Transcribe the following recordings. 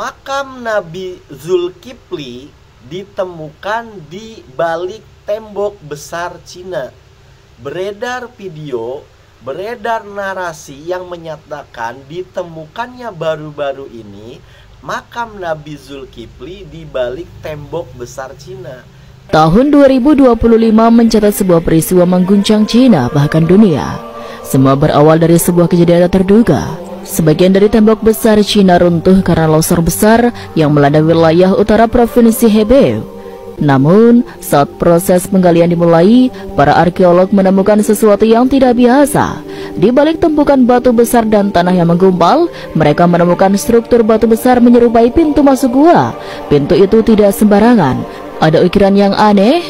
makam Nabi Zulkifli ditemukan di balik tembok besar Cina. Beredar video, beredar narasi yang menyatakan ditemukannya baru-baru ini makam Nabi Zulkifli di balik tembok besar Cina. Tahun 2025 mencatat sebuah peristiwa mengguncang Cina bahkan dunia. Semua berawal dari sebuah kejadian tak terduga. Sebagian dari tembok besar Cina runtuh karena longsor besar yang melanda wilayah utara provinsi Hebei. Namun, saat proses penggalian dimulai, para arkeolog menemukan sesuatu yang tidak biasa. Di balik tumpukan batu besar dan tanah yang menggumpal, mereka menemukan struktur batu besar menyerupai pintu masuk gua. Pintu itu tidak sembarangan. Ada ukiran yang aneh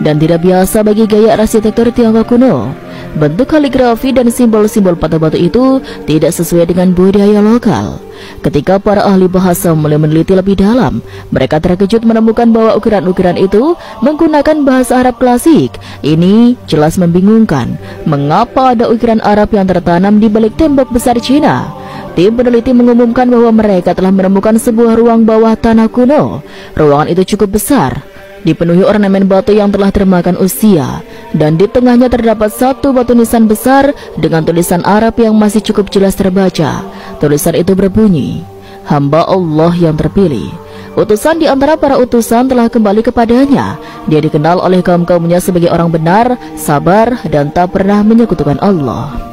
dan tidak biasa bagi gaya arsitektur Tionghoa kuno. Bentuk kaligrafi dan simbol-simbol pada batu itu tidak sesuai dengan budaya lokal. Ketika para ahli bahasa mulai meneliti lebih dalam, mereka terkejut menemukan bahwa ukiran-ukiran itu menggunakan bahasa Arab klasik. Ini jelas membingungkan. Mengapa ada ukiran Arab yang tertanam di balik tembok besar Cina? Tim peneliti mengumumkan bahwa mereka telah menemukan sebuah ruang bawah tanah kuno. Ruangan itu cukup besar, dipenuhi ornamen batu yang telah termakan usia, dan di tengahnya terdapat satu batu nisan besar dengan tulisan Arab yang masih cukup jelas terbaca. Tulisan itu berbunyi, "Hamba Allah yang terpilih." Utusan di antara para utusan telah kembali kepadanya. Dia dikenal oleh kaum-kaumnya sebagai orang benar, sabar, dan tak pernah menyekutukan Allah.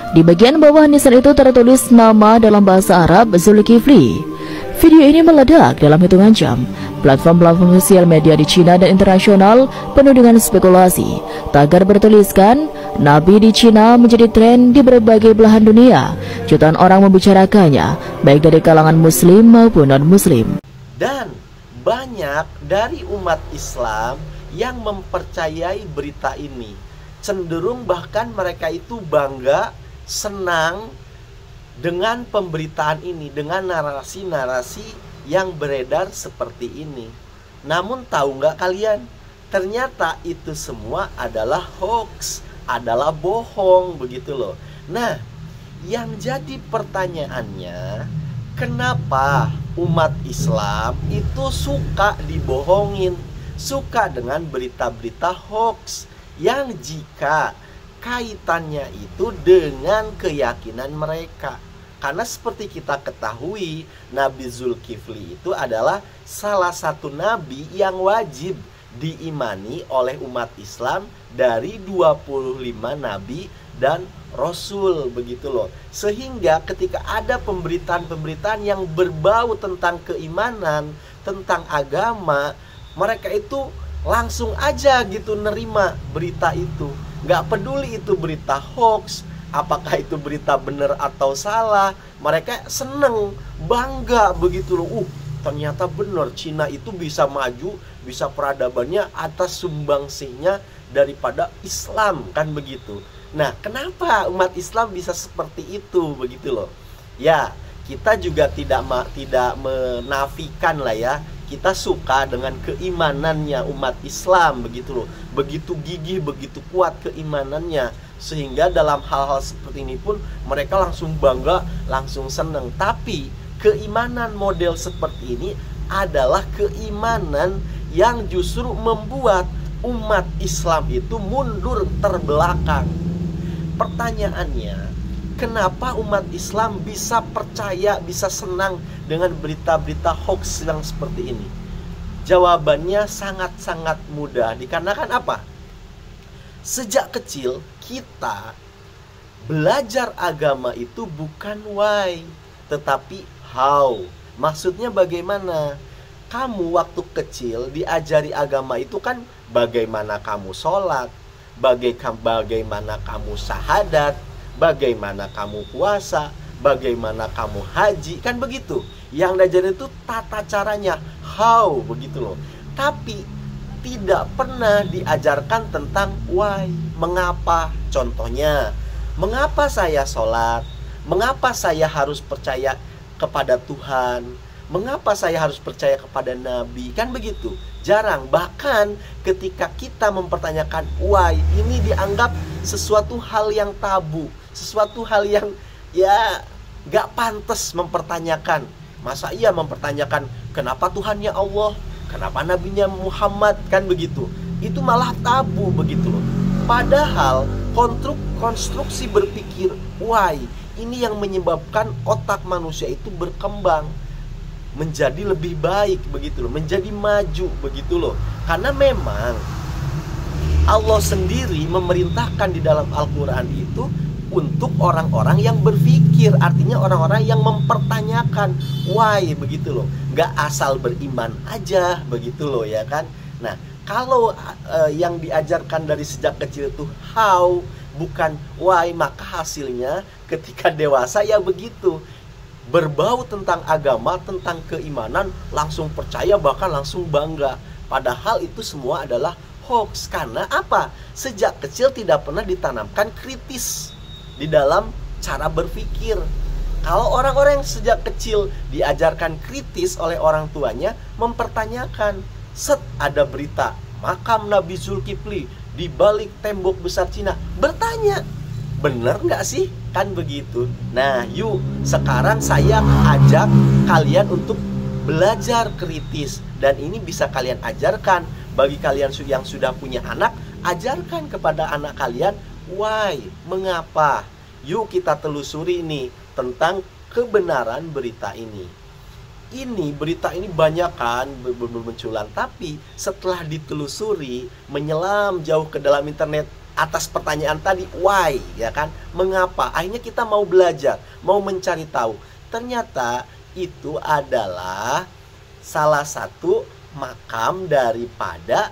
Di bagian bawah nisan itu tertulis nama dalam bahasa Arab Zulkifli. Video ini meledak dalam hitungan jam. Platform-platform sosial media di Cina dan internasional penuh dengan spekulasi. Tagar bertuliskan, Nabi di Cina menjadi tren di berbagai belahan dunia. Jutaan orang membicarakannya, baik dari kalangan muslim maupun non-muslim. Dan banyak dari umat Islam yang mempercayai berita ini. Cenderung bahkan mereka itu bangga, senang dengan pemberitaan ini, dengan narasi-narasi yang beredar seperti ini. Namun tahu nggak kalian, ternyata itu semua adalah hoax, adalah bohong, begitu loh. Nah, yang jadi pertanyaannya, kenapa umat Islam itu suka dibohongin, suka dengan berita-berita hoax yang jika kaitannya itu dengan keyakinan mereka? Karena seperti kita ketahui, Nabi Zulkifli itu adalah salah satu nabi yang wajib diimani oleh umat Islam dari 25 nabi dan rasul, begitu loh. Sehingga ketika ada pemberitaan-pemberitaan yang berbau tentang keimanan, tentang agama, mereka itu langsung aja gitu nerima berita itu. Nggak peduli itu berita hoax, apakah itu berita benar atau salah, mereka seneng, bangga begitu loh. Ternyata benar Cina itu bisa maju, bisa peradabannya atas sumbangsihnya daripada Islam, kan begitu. Nah, kenapa umat Islam bisa seperti itu, begitu loh. Ya, kita juga tidak menafikan lah ya. Kita suka dengan keimanannya umat Islam, begitu loh. Begitu gigih, begitu kuat keimanannya, sehingga dalam hal-hal seperti ini pun mereka langsung bangga, langsung senang. Tapi keimanan model seperti ini adalah keimanan yang justru membuat umat Islam itu mundur terbelakang. Pertanyaannya, kenapa umat Islam bisa percaya, bisa senang dengan berita-berita hoax yang seperti ini? Jawabannya sangat-sangat mudah. Dikarenakan apa? Sejak kecil kita belajar agama itu bukan why, tetapi how. Maksudnya bagaimana? Kamu waktu kecil diajari agama itu kan bagaimana kamu sholat, bagaimana kamu syahadat, bagaimana kamu puasa, bagaimana kamu haji, kan begitu. Yang diajarin itu tata caranya, how, begitu loh. Tapi tidak pernah diajarkan tentang why, mengapa. Contohnya, mengapa saya sholat, mengapa saya harus percaya kepada Tuhan, mengapa saya harus percaya kepada Nabi, kan begitu. Jarang. Bahkan ketika kita mempertanyakan why, ini dianggap sesuatu hal yang tabu, sesuatu hal yang ya gak pantas mempertanyakan. Masa iya mempertanyakan kenapa Tuhannya Allah, kenapa nabinya Muhammad, kan begitu. Itu malah tabu begitu loh. Padahal konstruksi berpikir why ini yang menyebabkan otak manusia itu berkembang menjadi lebih baik begitu loh, menjadi maju begitu loh. Karena memang Allah sendiri memerintahkan di dalam Al-Quran itu untuk orang-orang yang berpikir, artinya orang-orang yang mempertanyakan why begitu loh, nggak asal beriman aja begitu loh ya kan. Nah kalau yang diajarkan dari sejak kecil itu how bukan why, maka hasilnya ketika dewasa ya begitu, berbau tentang agama, tentang keimanan, langsung percaya bahkan langsung bangga. Padahal itu semua adalah hoax. Karena apa? Sejak kecil tidak pernah ditanamkan kritis di dalam cara berpikir. Kalau orang-orang yang sejak kecil diajarkan kritis oleh orang tuanya, mempertanyakan, set ada berita makam Nabi Zulkifli di balik tembok besar Cina, bertanya, bener nggak sih? Kan begitu. Nah yuk sekarang saya ajak kalian untuk belajar kritis, dan ini bisa kalian ajarkan bagi kalian yang sudah punya anak. Ajarkan kepada anak kalian why, mengapa. Yuk kita telusuri ini tentang kebenaran berita ini. Ini berita ini banyak kan bermunculan, tapi setelah ditelusuri, menyelam jauh ke dalam internet atas pertanyaan tadi why, ya kan, mengapa, akhirnya kita mau belajar, mau mencari tahu. Ternyata itu adalah salah satu makam daripada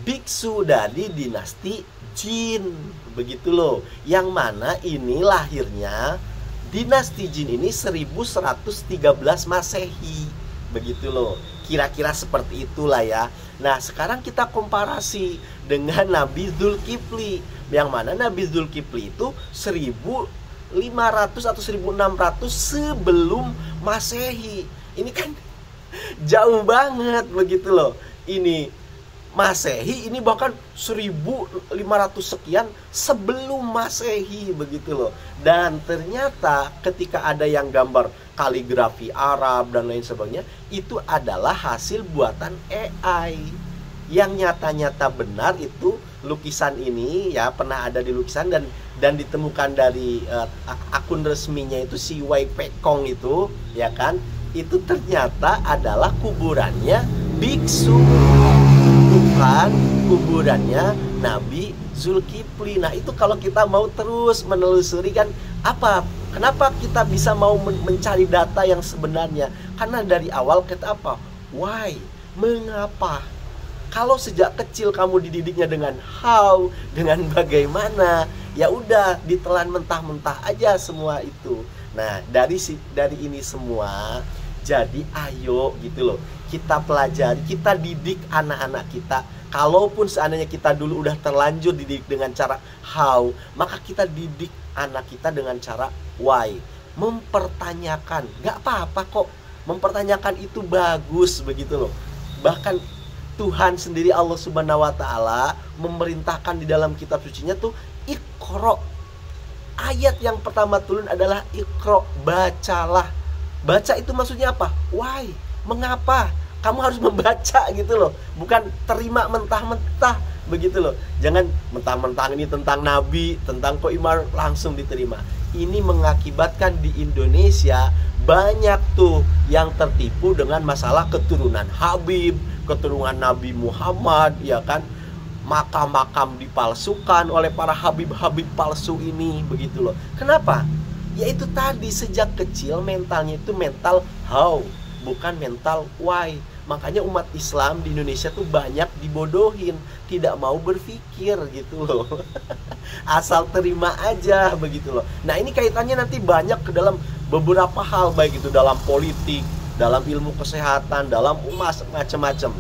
biksu dari dinasti Jin begitu loh, yang mana ini lahirnya dinasti Jin ini 1113 Masehi begitu loh, kira-kira seperti itulah ya. Nah sekarang kita komparasi dengan Nabi Zulkifli, yang mana Nabi Zulkifli itu 1500 atau 1600 sebelum Masehi. Ini kan jauh banget begitu loh. Ini Masehi, ini bahkan 1500 sekian sebelum Masehi begitu loh. Dan ternyata ketika ada yang gambar kaligrafi Arab dan lain sebagainya, itu adalah hasil buatan AI. Yang nyata-nyata benar itu lukisan ini ya, pernah ada di lukisan dan ditemukan dari akun resminya itu si Wei Pekong itu ya kan. Itu ternyata adalah kuburannya biksu, bukan kuburannya Nabi Zulkifli. Nah itu kalau kita mau terus menelusuri kan, apa, kenapa kita bisa mau mencari data yang sebenarnya? Karena dari awal kita apa? Why? Mengapa? Kalau sejak kecil kamu dididiknya dengan how, dengan bagaimana, ya udah ditelan mentah-mentah aja semua itu. Nah dari ini semua, jadi ayo gitu loh, kita pelajari, kita didik anak-anak kita. Kalaupun seandainya kita dulu udah terlanjur dididik dengan cara how, maka kita didik anak kita dengan cara why. Mempertanyakan, gak apa-apa kok, mempertanyakan itu bagus begitu loh. Bahkan Tuhan sendiri, Allah Subhanahu wa Ta'ala, memerintahkan di dalam kitab sucinya tuh Iqra. Ayat yang pertama turun adalah Iqra, bacalah. Baca itu maksudnya apa? Why? Mengapa? Kamu harus membaca gitu loh, bukan terima mentah-mentah begitu loh. Jangan mentah-mentah ini tentang Nabi, tentang Koimar langsung diterima. Ini mengakibatkan di Indonesia banyak tuh yang tertipu dengan masalah keturunan Habib, keturunan Nabi Muhammad, ya kan. Makam-makam dipalsukan oleh para habib-habib palsu ini begitu loh. Kenapa? Yaitu tadi, sejak kecil mentalnya itu mental how, bukan mental why. Makanya umat Islam di Indonesia tuh banyak dibodohin, tidak mau berpikir gitu loh. Asal terima aja begitu loh. Nah ini kaitannya nanti banyak ke dalam beberapa hal, baik itu dalam politik, dalam ilmu kesehatan, dalam macam-macam.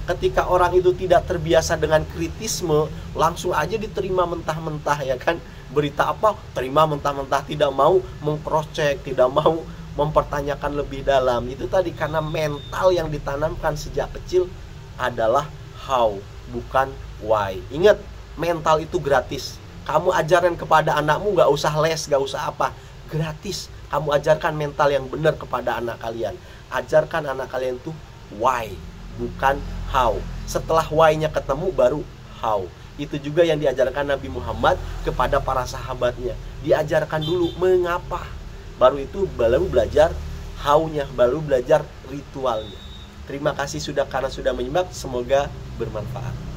Ketika orang itu tidak terbiasa dengan kritisme, langsung aja diterima mentah-mentah ya kan. Berita apa, terima mentah-mentah, tidak mau meng-cross check, tidak mau mempertanyakan lebih dalam. Itu tadi karena mental yang ditanamkan sejak kecil adalah how, bukan why. Ingat, mental itu gratis. Kamu ajaran kepada anakmu, gak usah les, gak usah apa, gratis. Kamu ajarkan mental yang benar kepada anak kalian. ajarkan anak kalian tuh why, bukan how. Setelah why-nya ketemu baru how. Itu juga yang diajarkan Nabi Muhammad kepada para sahabatnya. Diajarkan dulu mengapa, baru itu baru belajar how-nya, baru belajar ritualnya. Terima kasih karena sudah menyimak, semoga bermanfaat.